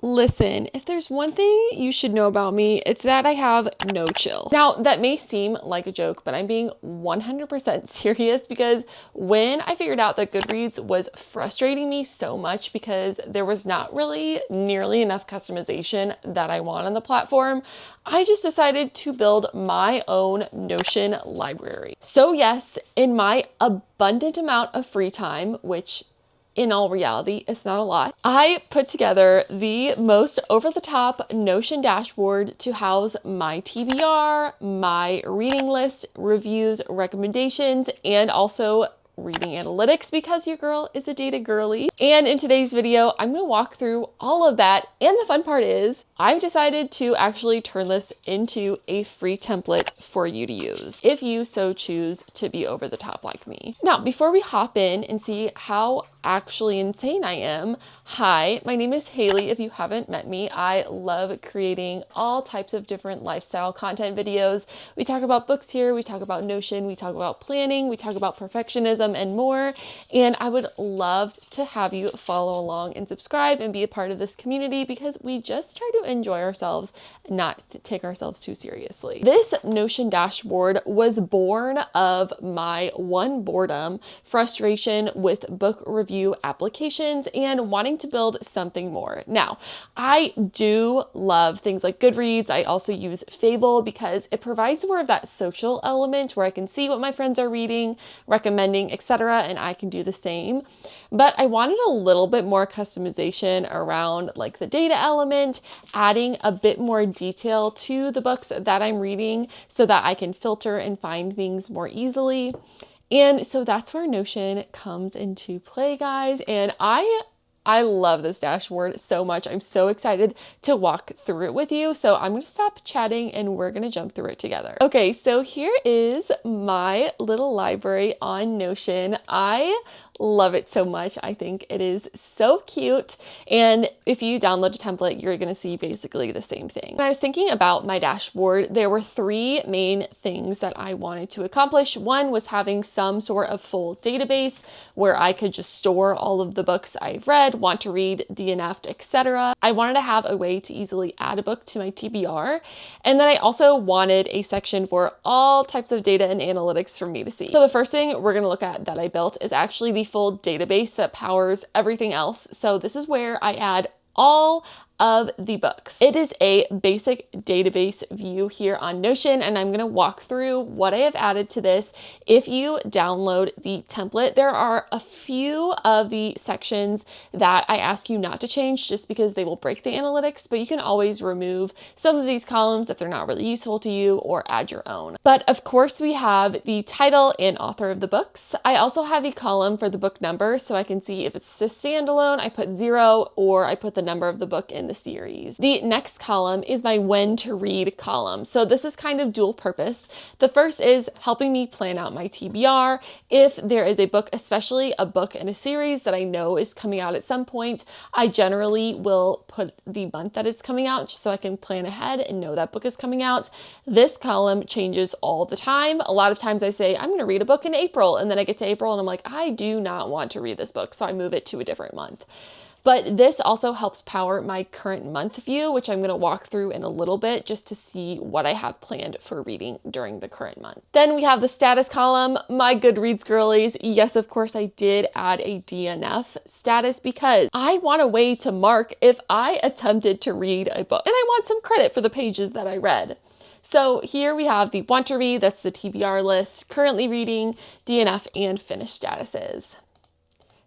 Listen, if there's one thing you should know about me, it's that I have no chill. Now, that may seem like a joke, but I'm being 100% serious because when I figured out that Goodreads was frustrating me so much because there was not really nearly enough customization that I want on the platform, I just decided to build my own Notion library. So yes, in my abundant amount of free time, which in all reality, it's not a lot, I put together the most over-the-top Notion dashboard to house my TBR, my reading list, reviews, recommendations, and also reading analytics because your girl is a data girly. And in today's video, I'm gonna walk through all of that. And the fun part is I've decided to actually turn this into a free template for you to use if you so choose to be over the top like me. Now, before we hop in and see how actually insane I am, hi, my name is Haley. If you haven't met me, I love creating all types of different lifestyle content videos. We talk about books here, we talk about Notion, we talk about planning, we talk about perfectionism and more. And I would love to have you follow along and subscribe and be a part of this community because we just try to enjoy ourselves and not take ourselves too seriously. This Notion dashboard was born of my boredom, frustration with book review applications, and wanting to build something more. Now, I do love things like Goodreads. I also use Fable because it provides more of that social element where I can see what my friends are reading, recommending, etc., and I can do the same. But I wanted a little bit more customization around like the data element, adding a bit more detail to the books that I'm reading so that I can filter and find things more easily. And so that's where Notion comes into play, guys. And I love this dashboard so much. I'm so excited to walk through it with you. So I'm going to stop chatting and we're going to jump through it together. Okay, so here is my little library on Notion. I love it so much. I think it is so cute. And if you download a template, you're going to see basically the same thing. When I was thinking about my dashboard, there were three main things that I wanted to accomplish. One was having some sort of full database where I could just store all of the books I've read, want to read, DNF'd, etc. I wanted to have a way to easily add a book to my TBR. And then I also wanted a section for all types of data and analytics for me to see. So the first thing we're going to look at that I built is actually the full database that powers everything else. So this is where I add all of the books. It is a basic database view here on Notion, and I'm going to walk through what I have added to this. If you download the template, there are a few of the sections that I ask you not to change just because they will break the analytics, but you can always remove some of these columns if they're not really useful to you or add your own. But of course, we have the title and author of the books. I also have a column for the book number, so I can see if it's a standalone, I put 0, or I put the number of the book in the series. The next column is my when to read column. So this is kind of dual purpose. The first is helping me plan out my TBR. If there is a book, especially a book in a series that I know is coming out at some point, I generally will put the month that it's coming out just so I can plan ahead and know that book is coming out. This column changes all the time. A lot of times I say, I'm going to read a book in April, and then I get to April and I'm like, I do not want to read this book. So I move it to a different month. But this also helps power my current month view, which I'm going to walk through in a little bit just to see what I have planned for reading during the current month. Then we have the status column, my Goodreads girlies. Yes, of course, I did add a DNF status because I want a way to mark if I attempted to read a book and I want some credit for the pages that I read. So here we have the want to read, that's the TBR list, currently reading, DNF, and finished statuses.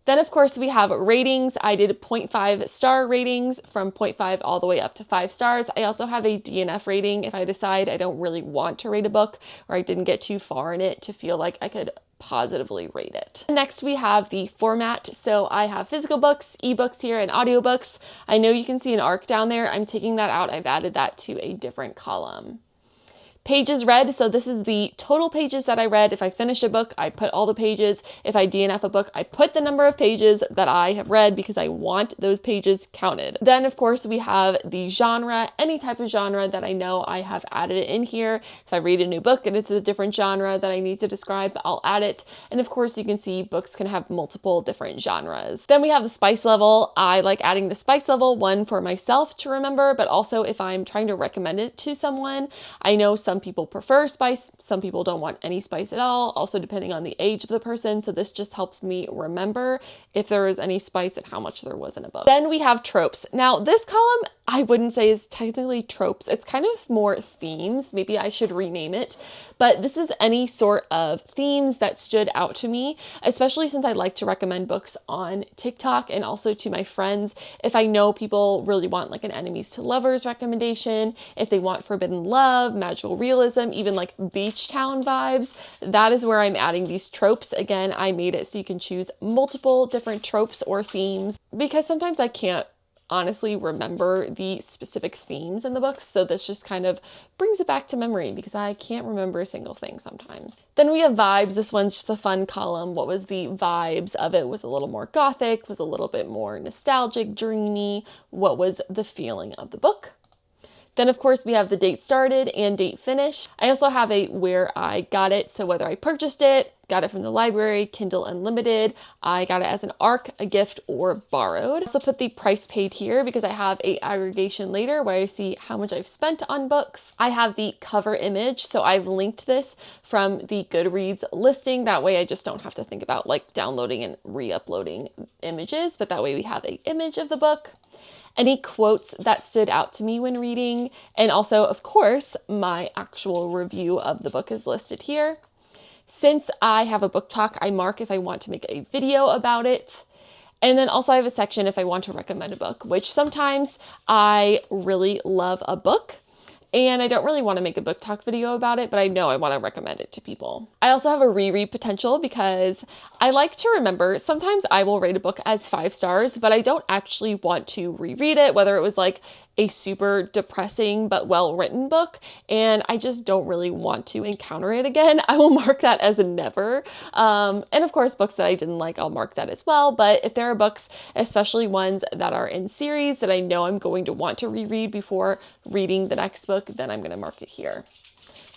Then of course we have ratings. I did 0.5 star ratings from 0.5 all the way up to 5 stars. I also have a DNF rating if I decide I don't really want to rate a book or I didn't get too far in it to feel like I could positively rate it. Next, we have the format. So I have physical books, ebooks here, and audiobooks. I know you can see an arc down there. I'm taking that out. I've added that to a different column. Pages read, so this is the total pages that I read. If I finished a book, I put all the pages. If I DNF a book, I put the number of pages that I have read because I want those pages counted. Then of course we have the genre, any type of genre that I know I have added it in here. If I read a new book and it's a different genre that I need to describe, I'll add it. And of course you can see books can have multiple different genres. Then we have the spice level. I like adding the spice level, one for myself to remember, but also if I'm trying to recommend it to someone. I know some people prefer spice, some people don't want any spice at all, also depending on the age of the person. So this just helps me remember if there was any spice and how much there was in a book. Then we have tropes. Now this column I wouldn't say is technically tropes. It's kind of more themes. Maybe I should rename it, but this is any sort of themes that stood out to me, especially since I like to recommend books on TikTok and also to my friends. If I know people really want like an enemies to lovers recommendation, if they want forbidden love, magical realism, even like beach town vibes, that is where I'm adding these tropes. Again, I made it so you can choose multiple different tropes or themes because sometimes I can't honestly remember the specific themes in the books. So this just kind of brings it back to memory because I can't remember a single thing sometimes. Then we have vibes. This one's just a fun column. What was the vibes of it? Was a little more gothic, was a little bit more nostalgic, dreamy. What was the feeling of the book? Then of course we have the date started and date finished. I also have a where I got it. So whether I purchased it, got it from the library, Kindle Unlimited, I got it as an ARC, a gift, or borrowed. I also put the price paid here because I have a aggregation later where I see how much I've spent on books. I have the cover image. So I've linked this from the Goodreads listing. That way I just don't have to think about like downloading and re-uploading images, but that way we have an image of the book. Any quotes that stood out to me when reading, and also, of course, my actual review of the book is listed here. Since I have a book talk, I mark if I want to make a video about it. And then also I have a section if I want to recommend a book, which sometimes I really love a book and I don't really want to make a book talk video about it, but I know I want to recommend it to people. I also have a reread potential because I like to remember, sometimes I will rate a book as 5 stars, but I don't actually want to reread it, whether it was like a super depressing but well-written book, and I just don't really want to encounter it again. I will mark that as a never. And of course, books that I didn't like, I'll mark that as well. But if there are books, especially ones that are in series that I know I'm going to want to reread before reading the next book, then I'm going to mark it here.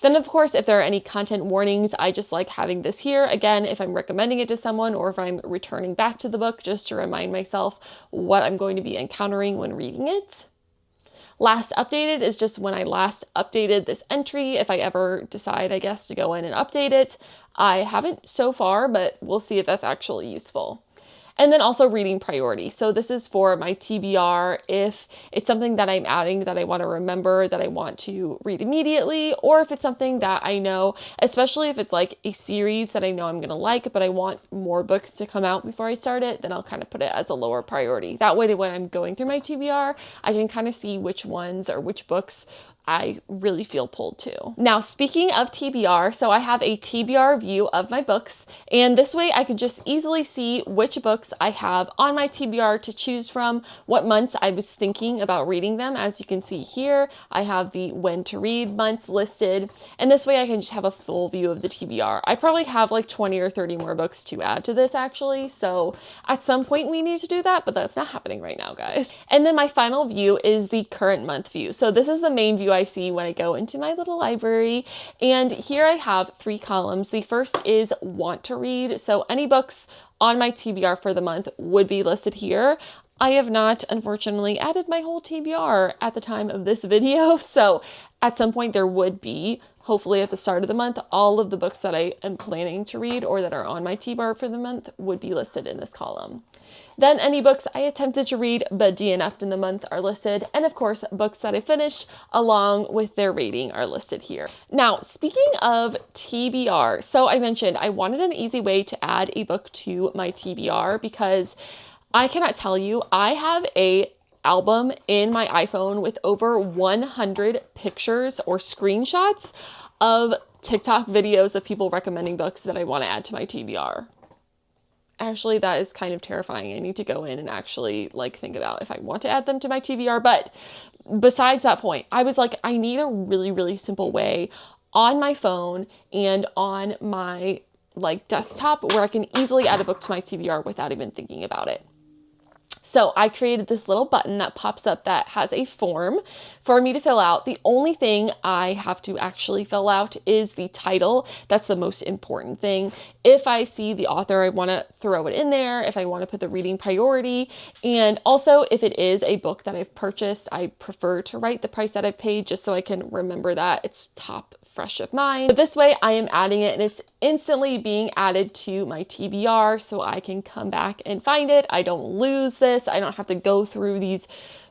Then of course, if there are any content warnings, I just like having this here. Again, if I'm recommending it to someone or if I'm returning back to the book, just to remind myself what I'm going to be encountering when reading it. Last updated is just when I last updated this entry. If I ever decide, I guess, to go in and update it. I haven't so far, but we'll see if that's actually useful. And then also reading priority. So this is for my TBR if it's something that I'm adding that I want to remember, that I want to read immediately, or if it's something that I know, especially if it's like a series that I know I'm going to like, but I want more books to come out before I start it, then I'll kind of put it as a lower priority. That way, when I'm going through my TBR, I can kind of see which ones or which books I really feel pulled to. Now, speaking of TBR, so I have a TBR view of my books, and this way I can just easily see which books I have on my TBR to choose from, what months I was thinking about reading them. As you can see here, I have the when to read months listed, and this way I can just have a full view of the TBR. I probably have like 20 or 30 more books to add to this actually, so at some point we need to do that, but that's not happening right now, guys. And then my final view is the current month view. So this is the main view I see when I go into my little library. And here I have 3 columns. The first is want to read. So any books on my TBR for the month would be listed here. I have not, unfortunately, added my whole TBR at the time of this video. So at some point there would be, hopefully at the start of the month, all of the books that I am planning to read or that are on my TBR for the month would be listed in this column. Then any books I attempted to read but DNF'd in the month are listed. And of course, books that I finished along with their rating are listed here. Now, speaking of TBR, so I mentioned I wanted an easy way to add a book to my TBR because I cannot tell you, I have a album in my iPhone with over 100 pictures or screenshots of TikTok videos of people recommending books that I want to add to my TBR. Actually, that is kind of terrifying. I need to go in and actually like think about if I want to add them to my TBR. But besides that point, I was like, I need a really, really simple way on my phone and on my like desktop where I can easily add a book to my TBR without even thinking about it. So I created this little button that pops up that has a form for me to fill out. The only thing I have to actually fill out is the title. That's the most important thing. If I see the author, I want to throw it in there. If I want to put the reading priority. And also if it is a book that I've purchased, I prefer to write the price that I've paid just so I can remember that it's top fresh of mind. But this way I am adding it and it's instantly being added to my TBR so I can come back and find it. I don't lose this. I don't have to go through these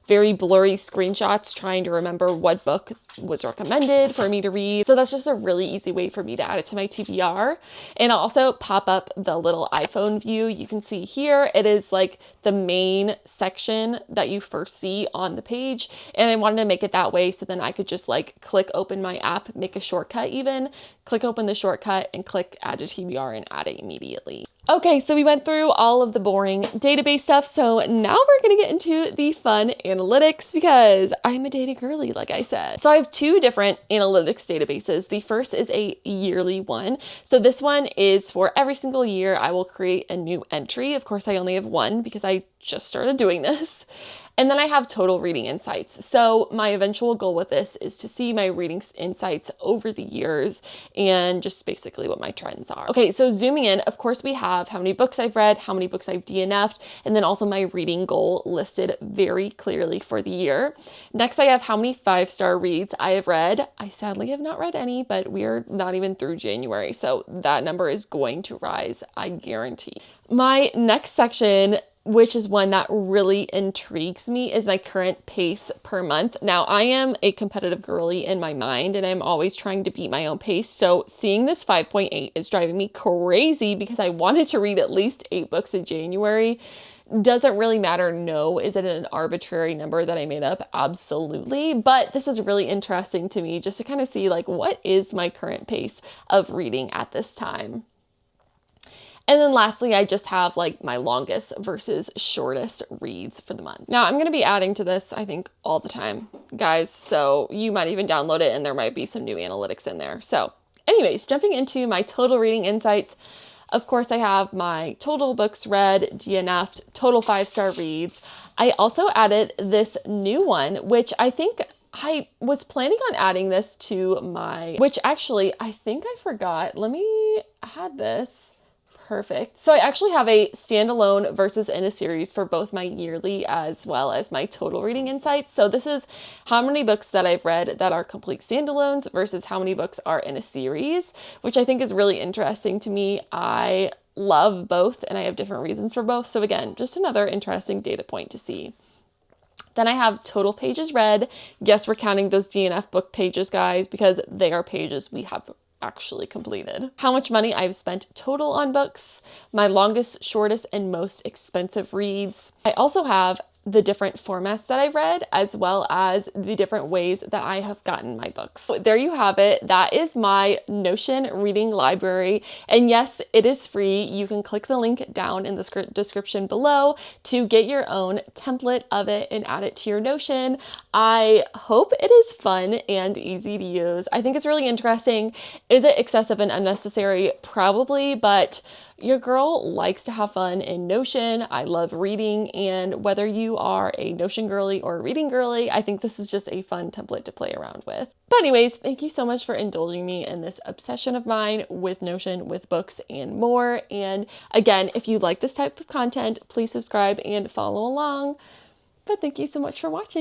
very blurry screenshots trying to remember what book was recommended for me to read. So that's just a really easy way for me to add it to my TBR. And I'll also pop up the little iPhone view. You can see here, it is like the main section that you first see on the page. And I wanted to make it that way so then I could just like click open my app, make a shortcut even, click open the shortcut and click add to TBR and add it immediately. Okay, so we went through all of the boring database stuff. So now we're gonna get into the fun analytics because I'm a data girly, like I said. So I have two different analytics databases. The first is a yearly one. So this one is for every single year I will create a new entry. Of course, I only have one because I just started doing this. And then I have total reading insights. So my eventual goal with this is to see my reading insights over the years and just basically what my trends are. Okay, so zooming in, of course, we have how many books I've read, how many books I've DNF'd, and then also my reading goal listed very clearly for the year. Next, I have how many 5-star reads I have read. I sadly have not read any, but we're not even through January. So that number is going to rise, I guarantee. My next section, which is one that really intrigues me, is my current pace per month. Now, I am a competitive girly in my mind, and I'm always trying to beat my own pace. So seeing this 5.8 is driving me crazy because I wanted to read at least 8 books in January. Doesn't really matter. No. Is it an arbitrary number that I made up? Absolutely. But this is really interesting to me just to kind of see like, what is my current pace of reading at this time? And then lastly, I just have like my longest versus shortest reads for the month. Now I'm going to be adding to this, I think, all the time, guys. So you might even download it and there might be some new analytics in there. So anyways, jumping into my total reading insights. Of course, I have my total books read, DNF'd, total 5-star reads. I also added this new one, which I think I was planning on adding this to my, which actually I think I forgot. Let me add this. Perfect. So I actually have a standalone versus in a series for both my yearly as well as my total reading insights. So this is how many books that I've read that are complete standalones versus how many books are in a series, which I think is really interesting to me. I love both and I have different reasons for both. So again, just another interesting data point to see. Then I have total pages read. Yes, we're counting those DNF book pages, guys, because they are pages we have actually completed. How much money I've spent total on books, my longest, shortest, and most expensive reads. I also have the different formats that I've read, as well as the different ways that I have gotten my books. So there you have it. That is my Notion reading library. And yes, it is free. You can click the link down in the description below to get your own template of it and add it to your Notion. I hope it is fun and easy to use. I think it's really interesting. Is it excessive and unnecessary? Probably, but your girl likes to have fun in Notion. I love reading, and whether you are a Notion girly or a reading girly, I think this is just a fun template to play around with. But anyways, thank you so much for indulging me in this obsession of mine with Notion, with books, and more. And again, if you like this type of content, please subscribe and follow along. But thank you so much for watching.